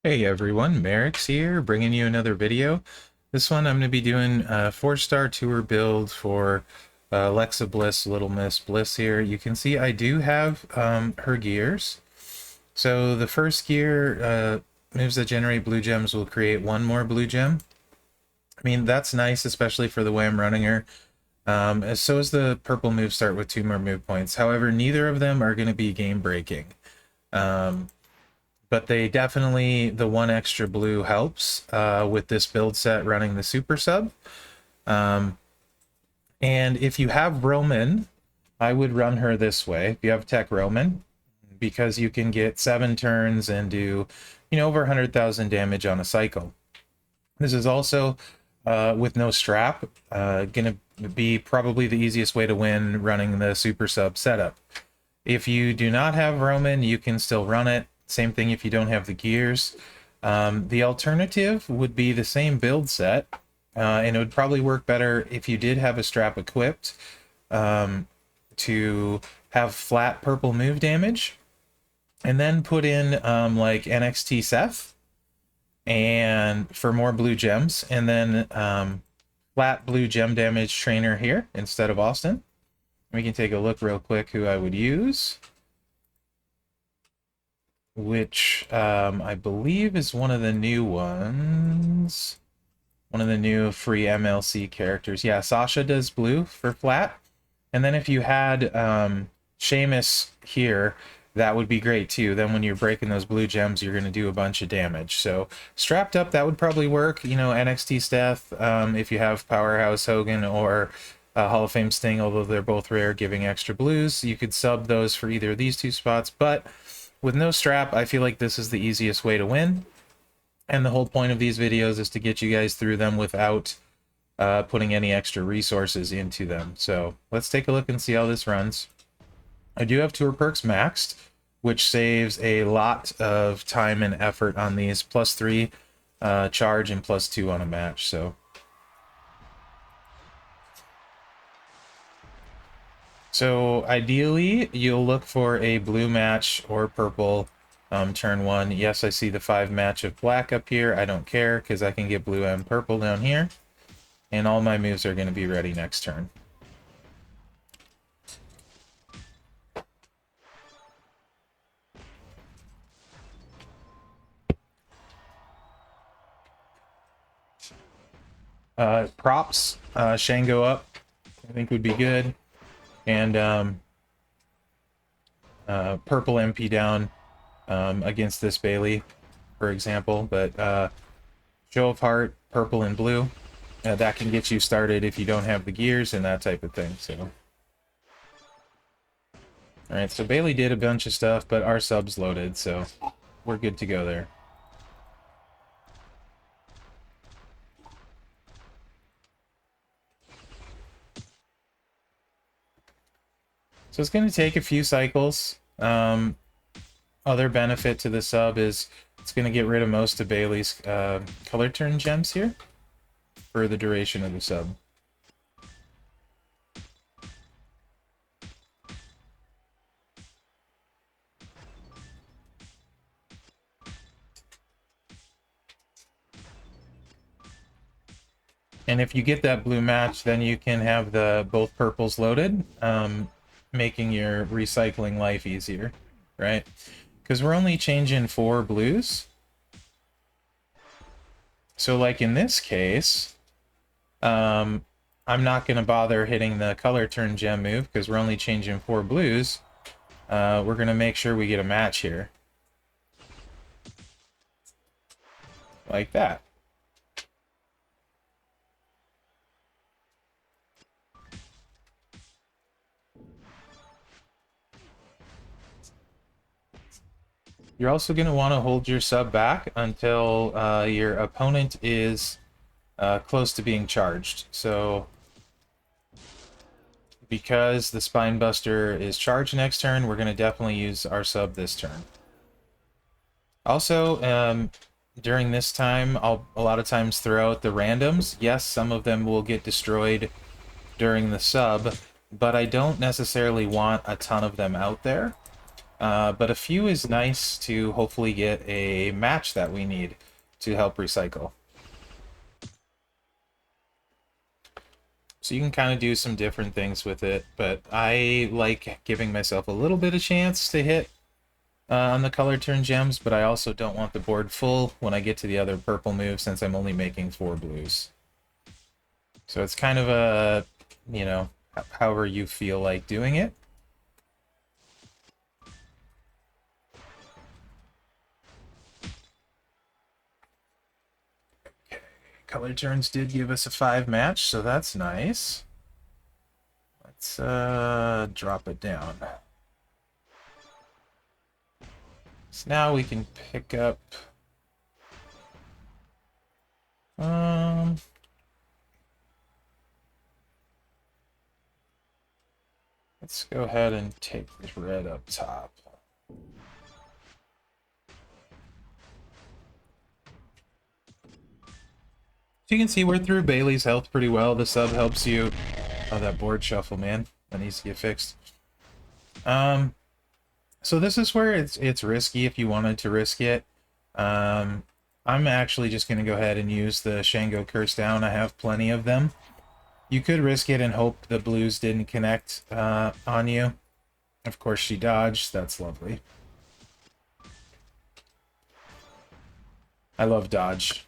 Hey everyone, Mherex here, bringing you another video. This one I'm going to be doing a 4-star tour build for Alexa Bliss, Little Miss Bliss here. You can see I do have her gears. So the first gear, moves that generate blue gems will create one more blue gem. I mean, that's nice, especially for the way I'm running her. So is the purple move start with 2 more move points. However, neither of them are going to be game breaking. But they definitely, the one extra blue helps with this build set running the super sub. And if you have Roman, I would run her this way. If you have Tech Roman, because you can get 7 turns and do, over 100,000 damage on a cycle. This is also, with no strap, gonna be probably the easiest way to win running the super sub setup. If you do not have Roman, you can still run it. Same thing if you don't have the gears. The alternative would be the same build set, and it would probably work better if you did have a strap equipped to have flat purple move damage, and then put in like NXT Seth and for more blue gems, and then flat blue gem damage trainer here instead of Austin. We can take a look real quick who I would use, which I believe is one of the new ones. One of the new free MLC characters. Yeah, Sasha does blue for flat. And then if you had Seamus here, that would be great too. Then when you're breaking those blue gems, you're going to do a bunch of damage. So strapped up, that would probably work. NXT Steph, if you have Powerhouse Hogan or Hall of Fame Sting, although they're both rare, giving extra blues. You could sub those for either of these 2 spots, but with no strap, I feel like this is the easiest way to win. And the whole point of these videos is to get you guys through them without putting any extra resources into them. So let's take a look and see how this runs. I do have tour perks maxed, which saves a lot of time and effort on these. +3 charge and +2 on a match. So ideally, you'll look for a blue match or purple turn 1. Yes, I see the 5 match of black up here. I don't care because I can get blue and purple down here. And all my moves are going to be ready next turn. Props, Shango up, I think would be good. And purple MP down against this Bailey, for example. But Show of Heart, purple and blue, that can get you started if you don't have the gears and that type of thing. So, alright, so Bailey did a bunch of stuff, but our sub's loaded, so we're good to go there. So it's going to take a few cycles. Other benefit to the sub is it's going to get rid of most of Bailey's color turn gems here for the duration of the sub. And if you get that blue match, then you can have the both purples loaded, making your recycling life easier, right? Because we're only changing 4 blues. So like in this case, I'm not going to bother hitting the color turn gem move because we're only changing 4 blues. We're going to make sure we get a match here. Like that. You're also going to want to hold your sub back until your opponent is close to being charged. So, because the Spinebuster is charged next turn, we're going to definitely use our sub this turn. Also, during this time, I'll a lot of times throw out the randoms. Yes, some of them will get destroyed during the sub, but I don't necessarily want a ton of them out there. But a few is nice to hopefully get a match that we need to help recycle. So you can kind of do some different things with it, but I like giving myself a little bit of chance to hit on the color turn gems, but I also don't want the board full when I get to the other purple move since I'm only making 4 blues. So it's kind of a, you know, however you feel like doing it. Color turns did give us a 5 match, so that's nice. Let's drop it down. So now we can pick up let's go ahead and take this red up top. So you can see we're through Bailey's health pretty well. The sub helps you. Oh, that board shuffle, man. That needs to get fixed. So this is where it's risky if you wanted to risk it. I'm actually just going to go ahead and use the Shango Curse Down. I have plenty of them. You could risk it and hope the blues didn't connect on you. Of course, she dodged. That's lovely. I love dodge.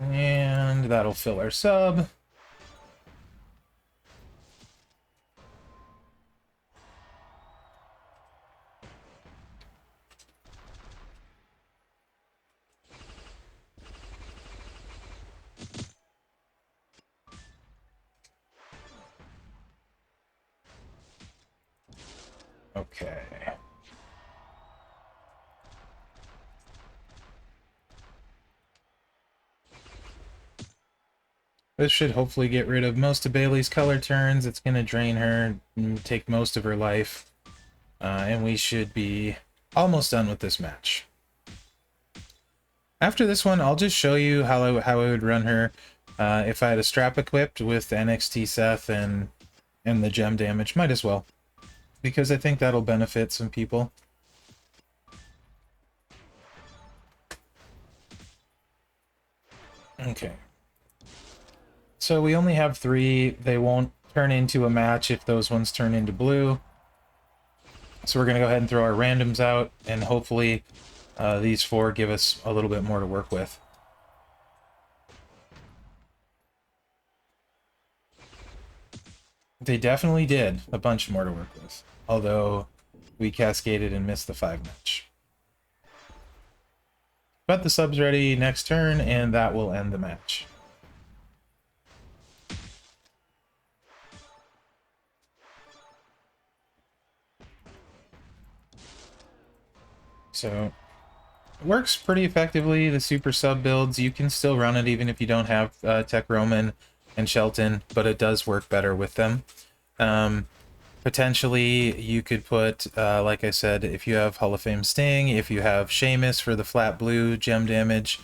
And that'll fill our sub. Okay. This should hopefully get rid of most of Bailey's color turns. It's going to drain her and take most of her life. And we should be almost done with this match. After this one, I'll just show you how I would run her if I had a strap equipped with NXT Seth and the gem damage. Might as well, because I think that'll benefit some people. Okay. So we only have 3. They won't turn into a match if those ones turn into blue. So we're going to go ahead and throw our randoms out, and hopefully these 4 give us a little bit more to work with. They definitely did a bunch more to work with, although we cascaded and missed the 5 match. But the sub's ready next turn, and that will end the match. So it works pretty effectively. The super sub builds, you can still run it even if you don't have Tech Roman and Shelton, but it does work better with them. Potentially, you could put, like I said, if you have Hall of Fame Sting, if you have Sheamus for the flat blue gem damage,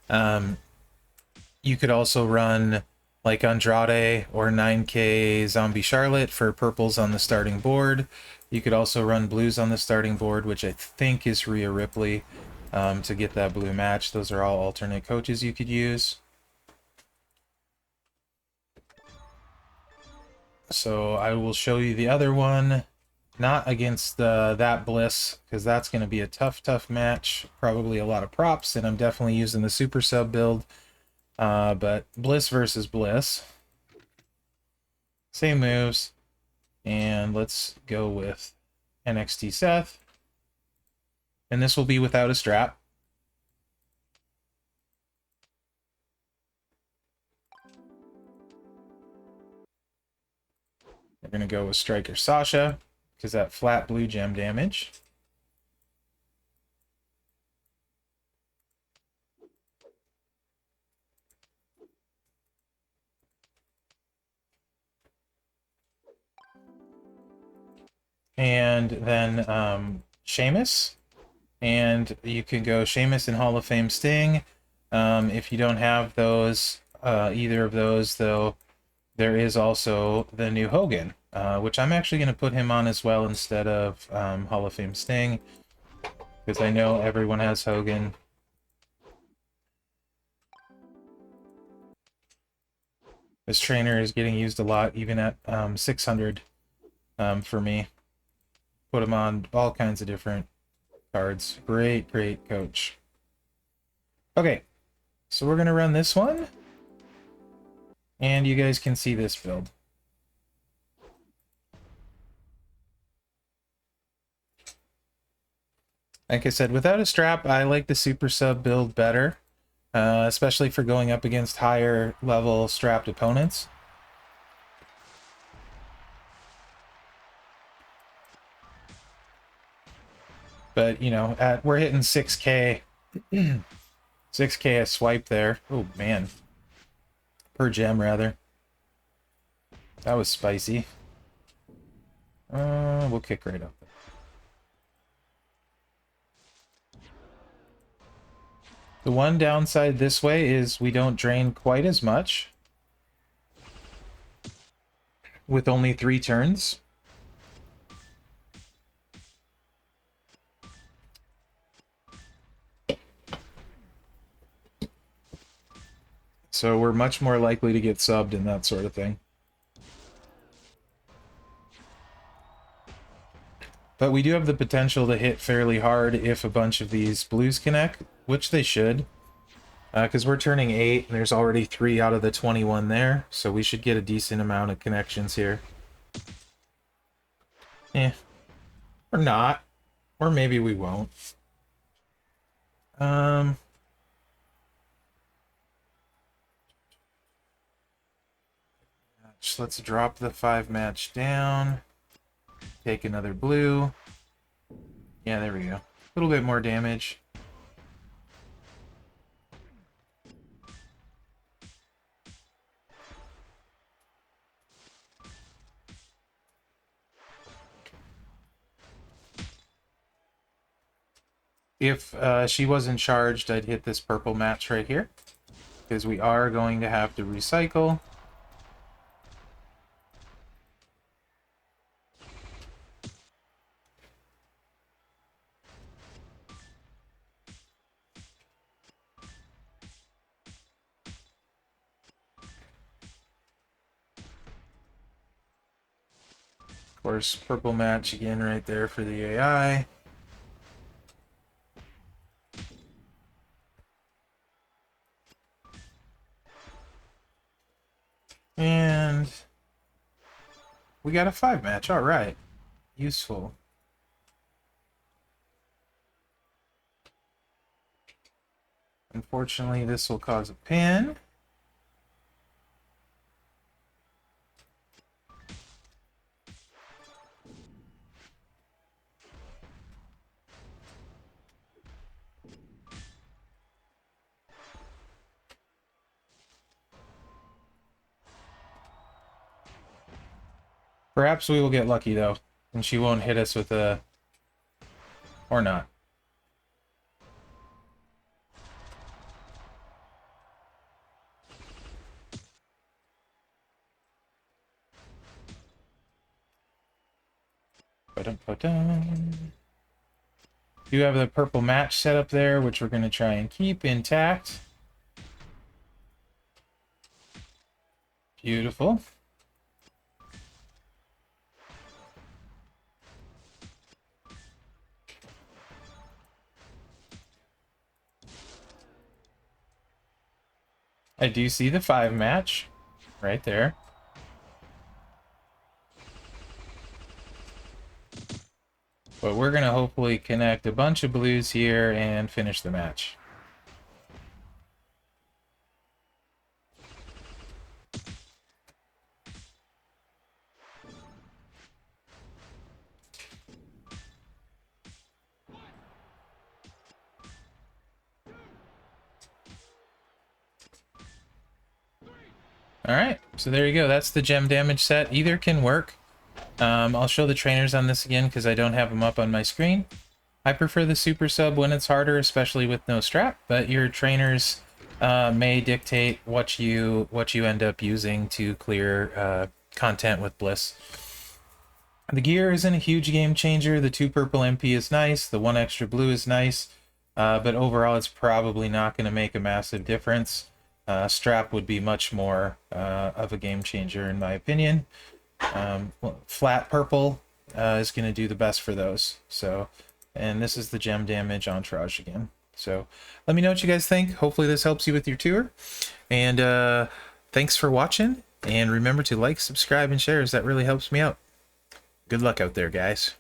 you could also run like Andrade or 9K Zombie Charlotte for purples on the starting board. You could also run blues on the starting board, which I think is Rhea Ripley, to get that blue match. Those are all alternate coaches you could use. So I will show you the other one, not against that Bliss, because that's going to be a tough match. Probably a lot of props, and I'm definitely using the super sub build. But Bliss versus Bliss. Same moves. And let's go with NXT Seth. And this will be without a strap. We're going to go with Striker Sasha, because that flat blue gem damage. And then Sheamus. And you can go Sheamus and Hall of Fame Sting. If you don't have those, either of those, though, there is also the new Hogan, which I'm actually going to put him on as well instead of Hall of Fame Sting, because I know everyone has Hogan. This trainer is getting used a lot, even at 600 for me. Put him on all kinds of different cards. Great, great coach. Okay, so we're going to run this one, and you guys can see this build. Like I said, without a strap, I like the super sub build better, especially for going up against higher level strapped opponents. But, you know, we're hitting 6K, 6K a swipe there. Oh, man. Per gem, rather. That was spicy. We'll kick right up. The one downside this way is we don't drain quite as much with only 3 turns. So we're much more likely to get subbed and that sort of thing. But we do have the potential to hit fairly hard if a bunch of these blues connect, which they should. Because we're turning 8, and there's already 3 out of the 21 there, so we should get a decent amount of connections here. Or not. Or maybe we won't. Let's drop the 5 match down. Take another blue. Yeah, there we go. A little bit more damage. If she wasn't charged, I'd hit this purple match right here, because we are going to have to recycle. Of course, purple match again right there for the AI. And we got a 5 match. All right. Useful. Unfortunately, this will cause a pin. Perhaps we will get lucky, though, and she won't hit us with a... or not. You have the purple match set up there, which we're going to try and keep intact. Beautiful. I do see the 5 match right there. But we're going to hopefully connect a bunch of blues here and finish the match. Alright, so there you go. That's the gem damage set. Either can work. I'll show the trainers on this again because I don't have them up on my screen. I prefer the super sub when it's harder, especially with no strap, but your trainers may dictate what you end up using to clear content with Bliss. The gear isn't a huge game changer. The 2 purple MP is nice. The 1 extra blue is nice. But overall, it's probably not going to make a massive difference. Strap would be much more of a game changer, in my opinion. Flat purple is going to do the best for those. So, and this is the gem damage entourage again. So let me know what you guys think. Hopefully this helps you with your tour. And thanks for watching. And remember to like, subscribe, and share, as that really helps me out. Good luck out there, guys.